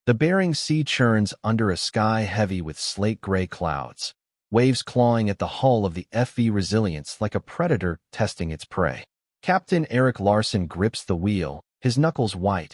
The Bering Sea churns under a sky heavy with slate-gray clouds, waves clawing at the hull of the FV Resilience like a predator testing its prey. Captain Eric Larson grips the wheel, his knuckles white,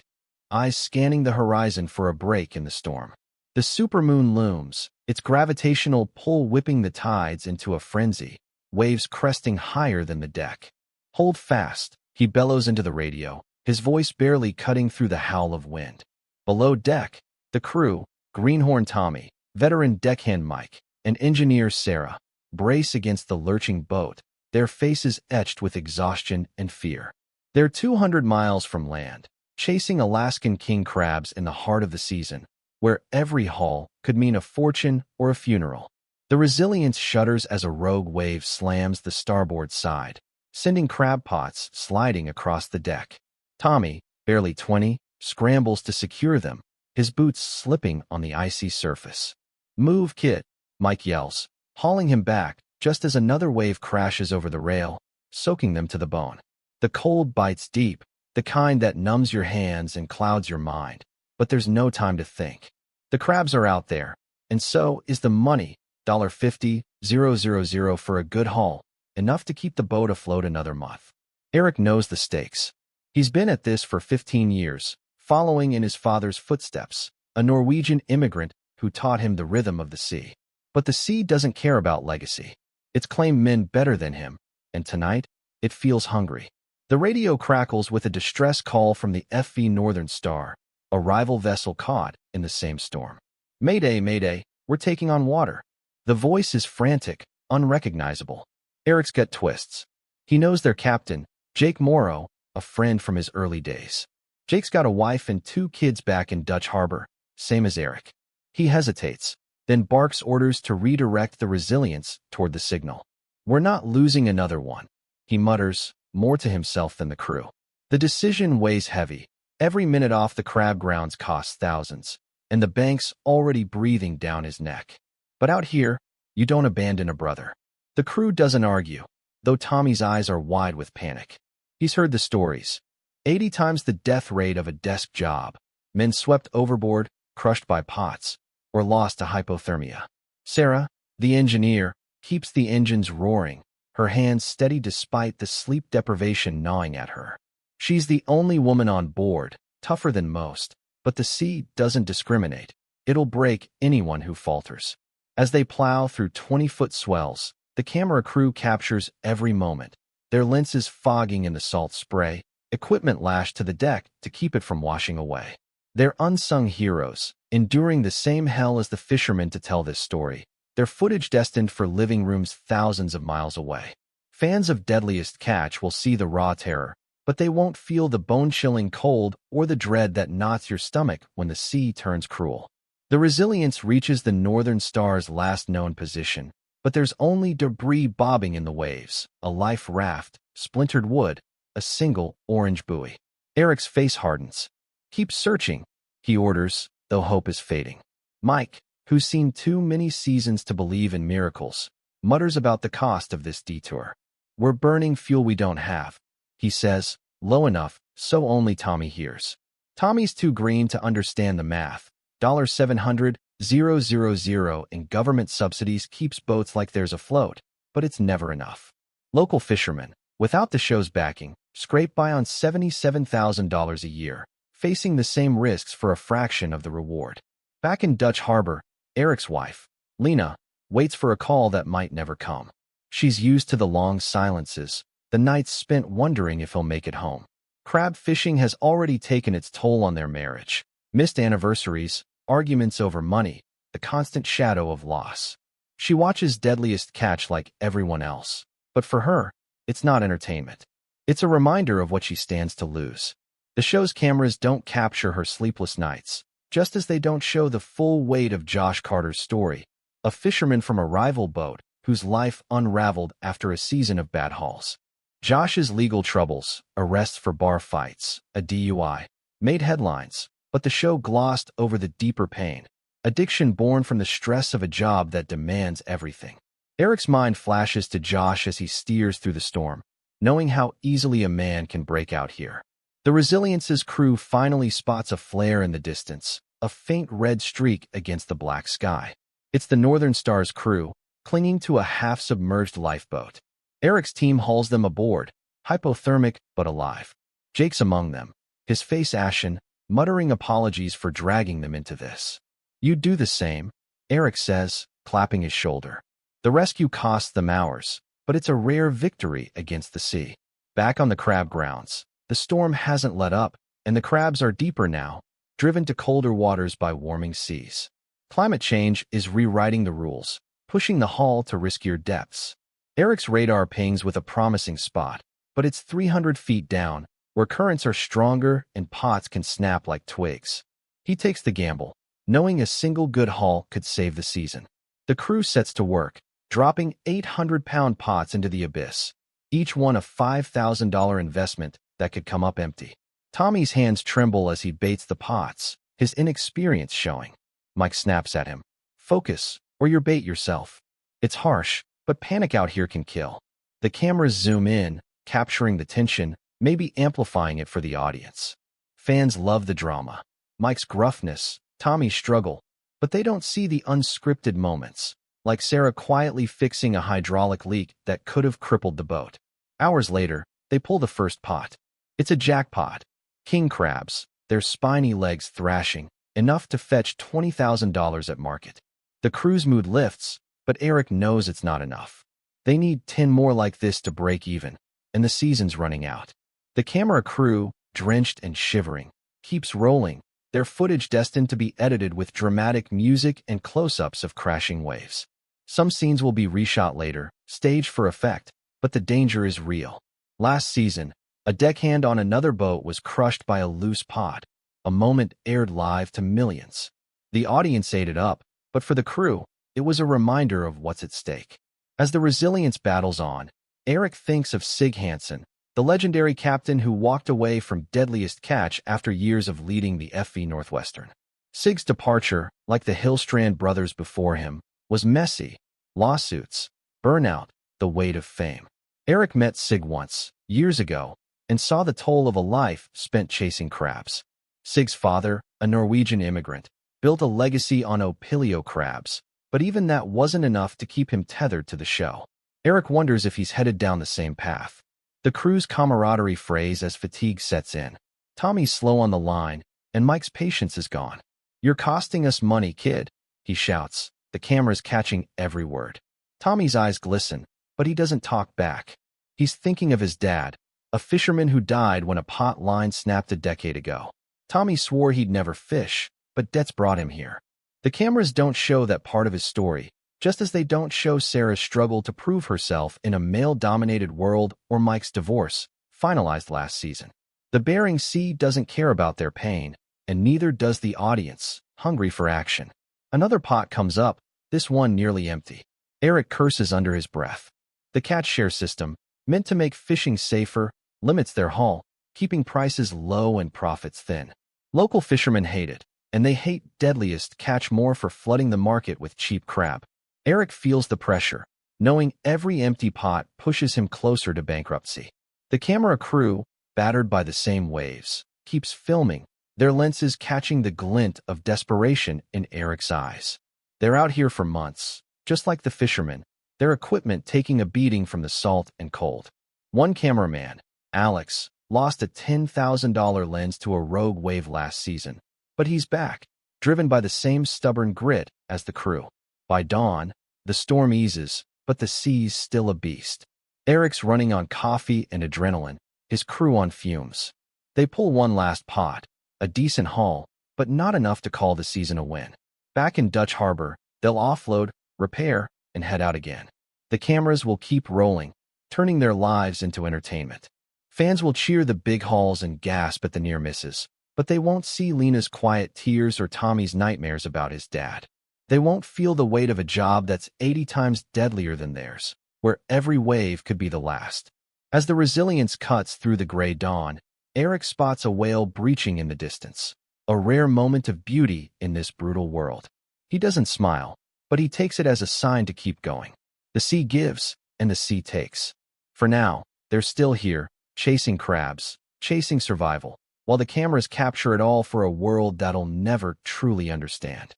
eyes scanning the horizon for a break in the storm. The supermoon looms, its gravitational pull whipping the tides into a frenzy, waves cresting higher than the deck. "Hold fast," he bellows into the radio, his voice barely cutting through the howl of wind. Below deck, the crew, Greenhorn Tommy, veteran deckhand Mike, and engineer Sarah, brace against the lurching boat, their faces etched with exhaustion and fear. They're 200 miles from land, chasing Alaskan king crabs in the heart of the season, where every haul could mean a fortune or a funeral. The Resilience shudders as a rogue wave slams the starboard side, sending crab pots sliding across the deck. Tommy, barely 20, scrambles to secure them, his boots slipping on the icy surface. "Move, kid," Mike yells, hauling him back just as another wave crashes over the rail, soaking them to the bone. The cold bites deep, the kind that numbs your hands and clouds your mind, but there's no time to think. The crabs are out there, and so is the money, $50,000 for a good haul, enough to keep the boat afloat another month. Eric knows the stakes. He's been at this for 15 years, following in his father's footsteps, a Norwegian immigrant who taught him the rhythm of the sea. But the sea doesn't care about legacy. It's claimed men better than him, and tonight, it feels hungry. The radio crackles with a distress call from the FV Northern Star, a rival vessel caught in the same storm. "Mayday, mayday, we're taking on water." The voice is frantic, unrecognizable. Eric's gut twists. He knows their captain, Jake Morrow, a friend from his early days. Jake's got a wife and 2 kids back in Dutch Harbor, same as Eric. He hesitates, then barks orders to redirect the Resilience toward the signal. "We're not losing another one," he mutters, more to himself than the crew. The decision weighs heavy. Every minute off the crab grounds costs thousands, and the bank's already breathing down his neck. But out here, you don't abandon a brother. The crew doesn't argue, though Tommy's eyes are wide with panic. He's heard the stories. 80 times the death rate of a desk job, men swept overboard, crushed by pots, or lost to hypothermia. Sarah, the engineer, keeps the engines roaring, her hands steady despite the sleep deprivation gnawing at her. She's the only woman on board, tougher than most, but the sea doesn't discriminate. It'll break anyone who falters. As they plow through 20-foot swells, the camera crew captures every moment, their lenses fogging in the salt spray, equipment lashed to the deck to keep it from washing away. They're unsung heroes, enduring the same hell as the fishermen to tell this story, their footage destined for living rooms thousands of miles away. Fans of Deadliest catch will see the raw terror, but they won't feel the bone-chilling cold or the dread that knots your stomach when the sea turns cruel. The Resilience reaches the Northern Star's last known position, but there's only debris bobbing in the waves, a life raft, splintered wood, a single orange buoy. Eric's face hardens. "Keep searching," he orders, though hope is fading. Mike, who's seen too many seasons to believe in miracles, mutters about the cost of this detour. "We're burning fuel we don't have," he says, low enough so only Tommy hears. Tommy's too green to understand the math. $700,000 in government subsidies keeps boats like theirs afloat, but it's never enough. Local fishermen, without the show's backing, scrape by on $77,000 a year, facing the same risks for a fraction of the reward. Back in Dutch Harbor, Eric's wife, Lena, waits for a call that might never come. She's used to the long silences, the nights spent wondering if he'll make it home. Crab fishing has already taken its toll on their marriage. Missed anniversaries, arguments over money, the constant shadow of loss. She watches Deadliest catch like everyone else, but for her, it's not entertainment. It's a reminder of what she stands to lose. The show's cameras don't capture her sleepless nights, just as they don't show the full weight of Josh Carter's story, a fisherman from a rival boat whose life unraveled after a season of bad hauls. Josh's legal troubles, arrests for bar fights, a DUI, made headlines, but the show glossed over the deeper pain, addiction born from the stress of a job that demands everything. Eric's mind flashes to Josh as he steers through the storm, knowing how easily a man can break out here. The Resilience's crew finally spots a flare in the distance, a faint red streak against the black sky. It's the Northern Star's crew, clinging to a half-submerged lifeboat. Eric's team hauls them aboard, hypothermic but alive. Jake's among them, his face ashen, muttering apologies for dragging them into this. "You'd do the same," Eric says, clapping his shoulder. The rescue costs them hours, but it's a rare victory against the sea. Back on the crab grounds, the storm hasn't let up, and the crabs are deeper now, driven to colder waters by warming seas. Climate change is rewriting the rules, pushing the hull to riskier depths. Eric's radar pings with a promising spot, but it's 300 feet down, where currents are stronger and pots can snap like twigs. He takes the gamble, knowing a single good haul could save the season. The crew sets to work, dropping 800-pound pots into the abyss, each one a $5,000 investment that could come up empty. Tommy's hands tremble as he baits the pots, his inexperience showing. Mike snaps at him. "Focus, or you're bait yourself." It's harsh, but panic out here can kill. The cameras zoom in, capturing the tension, maybe amplifying it for the audience. Fans love the drama. Mike's gruffness, Tommy's struggle, but they don't see the unscripted moments, like Sarah quietly fixing a hydraulic leak that could have crippled the boat. Hours later, they pull the first pot. It's a jackpot. King crabs, their spiny legs thrashing, enough to fetch $20,000 at market. The crew's mood lifts, but Eric knows it's not enough. They need 10 more like this to break even, and the season's running out. The camera crew, drenched and shivering, keeps rolling, their footage destined to be edited with dramatic music and close-ups of crashing waves. Some scenes will be reshot later, staged for effect, but the danger is real. Last season, a deckhand on another boat was crushed by a loose pot, a moment aired live to millions. The audience ate it up, but for the crew, it was a reminder of what's at stake. As the resilience battles on, Eric thinks of Sig Hansen, the legendary captain who walked away from Deadliest catch after years of leading the FV Northwestern. Sig's departure, like the Hillstrand brothers before him, was messy. Lawsuits, burnout, the weight of fame. Eric met Sig once, years ago, and saw the toll of a life spent chasing crabs. Sig's father, a Norwegian immigrant, built a legacy on opilio crabs, but even that wasn't enough to keep him tethered to the show. Eric wonders if he's headed down the same path. The crew's camaraderie frays as fatigue sets in. Tommy's slow on the line, and Mike's patience is gone. "You're costing us money, kid," he shouts, the cameras catching every word. Tommy's eyes glisten, but he doesn't talk back. He's thinking of his dad, a fisherman who died when a pot line snapped a decade ago. Tommy swore he'd never fish, but debts brought him here. The cameras don't show that part of his story, just as they don't show Sarah's struggle to prove herself in a male-dominated world or Mike's divorce, finalized last season. The Bering Sea doesn't care about their pain, and neither does the audience, hungry for action. Another pot comes up, this one nearly empty. Eric curses under his breath. The catch share system, meant to make fishing safer, limits their haul, keeping prices low and profits thin. Local fishermen hate it, and they hate Deadliest catch more for flooding the market with cheap crab. Eric feels the pressure, knowing every empty pot pushes him closer to bankruptcy. The camera crew, battered by the same waves, keeps filming, their lenses catching the glint of desperation in Eric's eyes. They're out here for months, just like the fishermen, their equipment taking a beating from the salt and cold. One cameraman, Alex, lost a $10,000 lens to a rogue wave last season, but he's back, driven by the same stubborn grit as the crew. By dawn, the storm eases, but the sea's still a beast. Eric's running on coffee and adrenaline, his crew on fumes. They pull one last pot, a decent haul, but not enough to call the season a win. Back in Dutch Harbor, they'll offload, repair, and head out again. The cameras will keep rolling, turning their lives into entertainment. Fans will cheer the big hauls and gasp at the near misses, but they won't see Lena's quiet tears or Tommy's nightmares about his dad. They won't feel the weight of a job that's 80 times deadlier than theirs, where every wave could be the last. As the resilience cuts through the gray dawn, Eric spots a whale breaching in the distance, a rare moment of beauty in this brutal world. He doesn't smile, but he takes it as a sign to keep going. The sea gives, and the sea takes. For now, they're still here, chasing crabs, chasing survival, while the cameras capture it all for a world that'll never truly understand.